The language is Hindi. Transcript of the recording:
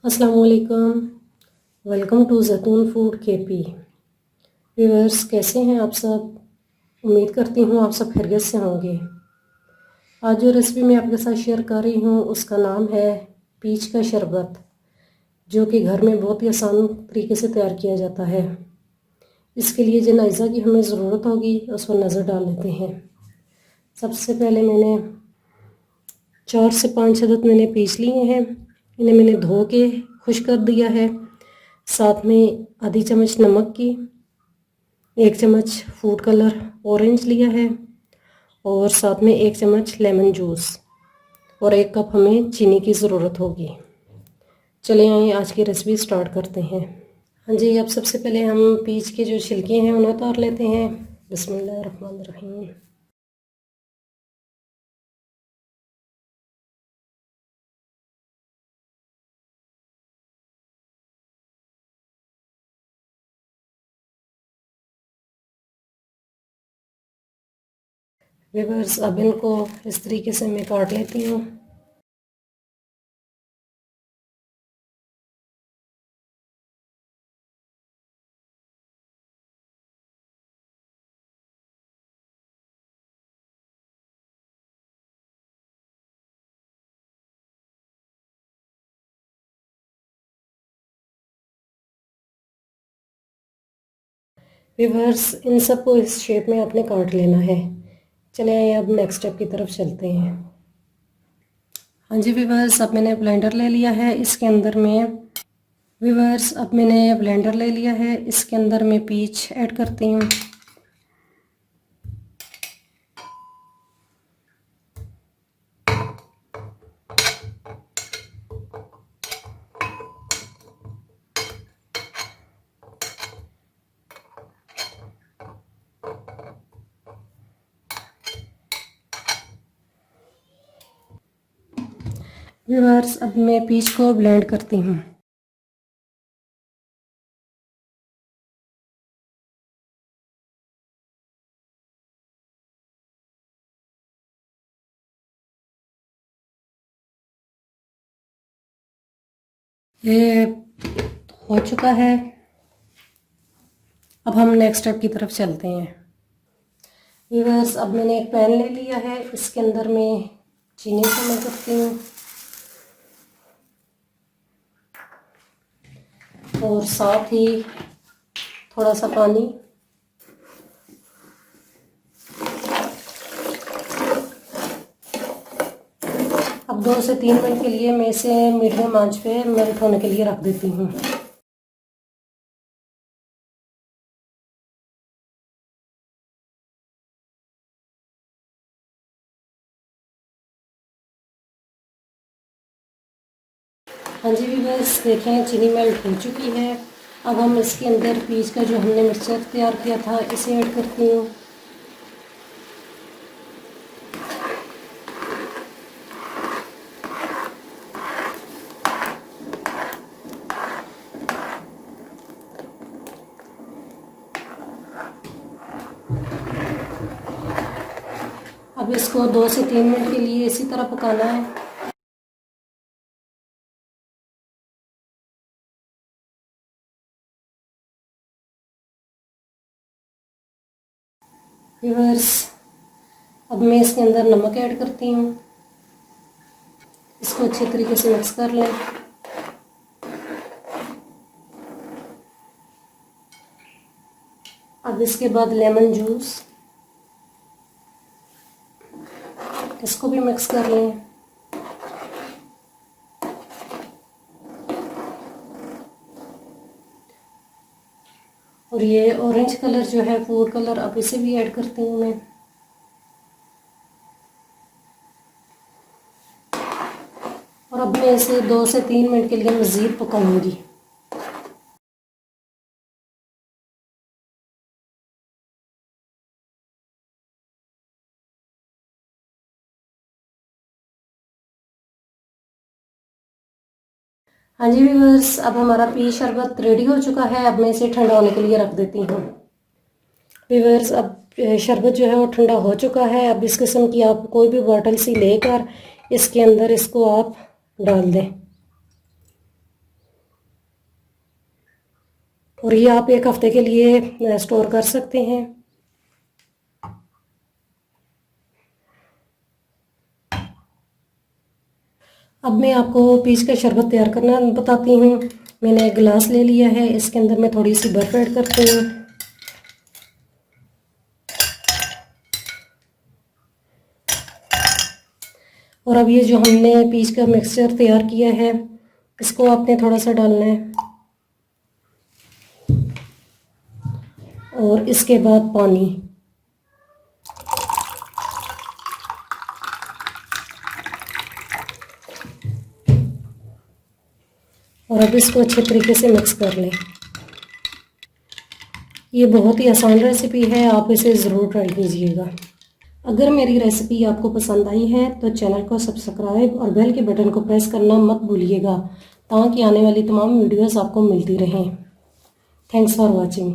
अस्सलाम वालेकुम। वेलकम टू जैतून फूड केपी। व्यूअर्स, कैसे हैं आप सब? उम्मीद करती हूँ आप सब खैरियत से होंगे। आज जो रेसिपी मैं आपके साथ शेयर कर रही हूँ उसका नाम है पीच का शरबत, जो कि घर में बहुत ही आसान तरीके से तैयार किया जाता है। इसके लिए जिन अज्जा की हमें ज़रूरत होगी उस पर नज़र डाल लेते हैं। सबसे पहले मैंने 4 से 5 अदद मैंने पीस लिए हैं। इन्हें मैंने धो के खुश कर दिया है। साथ में आधी चम्मच नमक की, 1 चम्मच फूड कलर ऑरेंज लिया है और साथ में 1 चम्मच लेमन जूस और 1 कप हमें चीनी की ज़रूरत होगी। चले आइए आज की रेसिपी स्टार्ट करते हैं। हाँ जी, अब सबसे पहले हम पीच के जो छिलके हैं उन्हें उतार लेते हैं। बिस्मिल्लाहिर्रहमानिर्रहीम। व्यूअर्स, अब इनको इस तरीके से मैं काट लेती हूँ। व्यूअर्स, इन सबको इस शेप में आपने काट लेना है। चले आइए अब नेक्स्ट स्टेप की तरफ चलते हैं। हाँ जी व्यूअर्स, अब मैंने ब्लेंडर ले लिया है। इसके अंदर मैं व्यूअर्स अब मैंने ब्लेंडर ले लिया है। इसके अंदर मैं पीच ऐड करती हूँ। व्यूअर्स, अब मैं पीच को ब्लेंड करती हूँ। ये हो चुका है। अब हम नेक्स्ट स्टेप की तरफ चलते हैं। व्यूअर्स, अब मैंने एक पैन ले लिया है। इसके अंदर मैं चीनी शामिल करती हूँ और साथ ही थोड़ा सा पानी। अब 2 से 3 मिनट के लिए मैं इसे मीडियम आंच पे मेल्ट होने के लिए रख देती हूँ। हाँ जी व्यूअर्स, देखें चीनी मेल्ट हो चुकी है। अब हम इसके अंदर पीच का जो हमने मिक्सचर तैयार किया था इसे ऐड करती हूँ। अब इसको 2 से 3 मिनट के लिए इसी तरह पकाना है। व्यूअर्स, अब मैं इसके अंदर नमक ऐड करती हूँ। इसको अच्छे तरीके से मिक्स कर लें। अब इसके बाद लेमन जूस, इसको भी मिक्स कर लें। और ये ऑरेंज कलर जो है फूड कलर, अब इसे भी ऐड करती हूँ मैं। और अब मैं इसे 2 से 3 मिनट के लिए मज़ीद पकाऊंगी। हाँ जी व्यूअर्स, अब हमारा पी शरबत रेडी हो चुका है। अब मैं इसे ठंडा होने के लिए रख देती हूँ। व्यूअर्स, अब शरबत जो है वो ठंडा हो चुका है। अब इस किस्म की आप कोई भी बॉटल सी लेकर इसके अंदर इसको आप डाल दें। और ये आप 1 हफ्ते के लिए स्टोर कर सकते हैं। अब मैं आपको पीच का शरबत तैयार करना बताती हूँ। मैंने एक गिलास ले लिया है, इसके अंदर मैं थोड़ी सी बर्फ़ ऐड करती हूँ। और अब ये जो हमने पीच का मिक्सचर तैयार किया है, इसको आपने थोड़ा सा डालना है और इसके बाद पानी। और अब इसको अच्छे तरीके से मिक्स कर लें। ये बहुत ही आसान रेसिपी है, आप इसे ज़रूर ट्राई कीजिएगा। अगर मेरी रेसिपी आपको पसंद आई है तो चैनल को सब्सक्राइब और बेल के बटन को प्रेस करना मत भूलिएगा, ताकि आने वाली तमाम वीडियोस आपको मिलती रहें। Thanks for watching.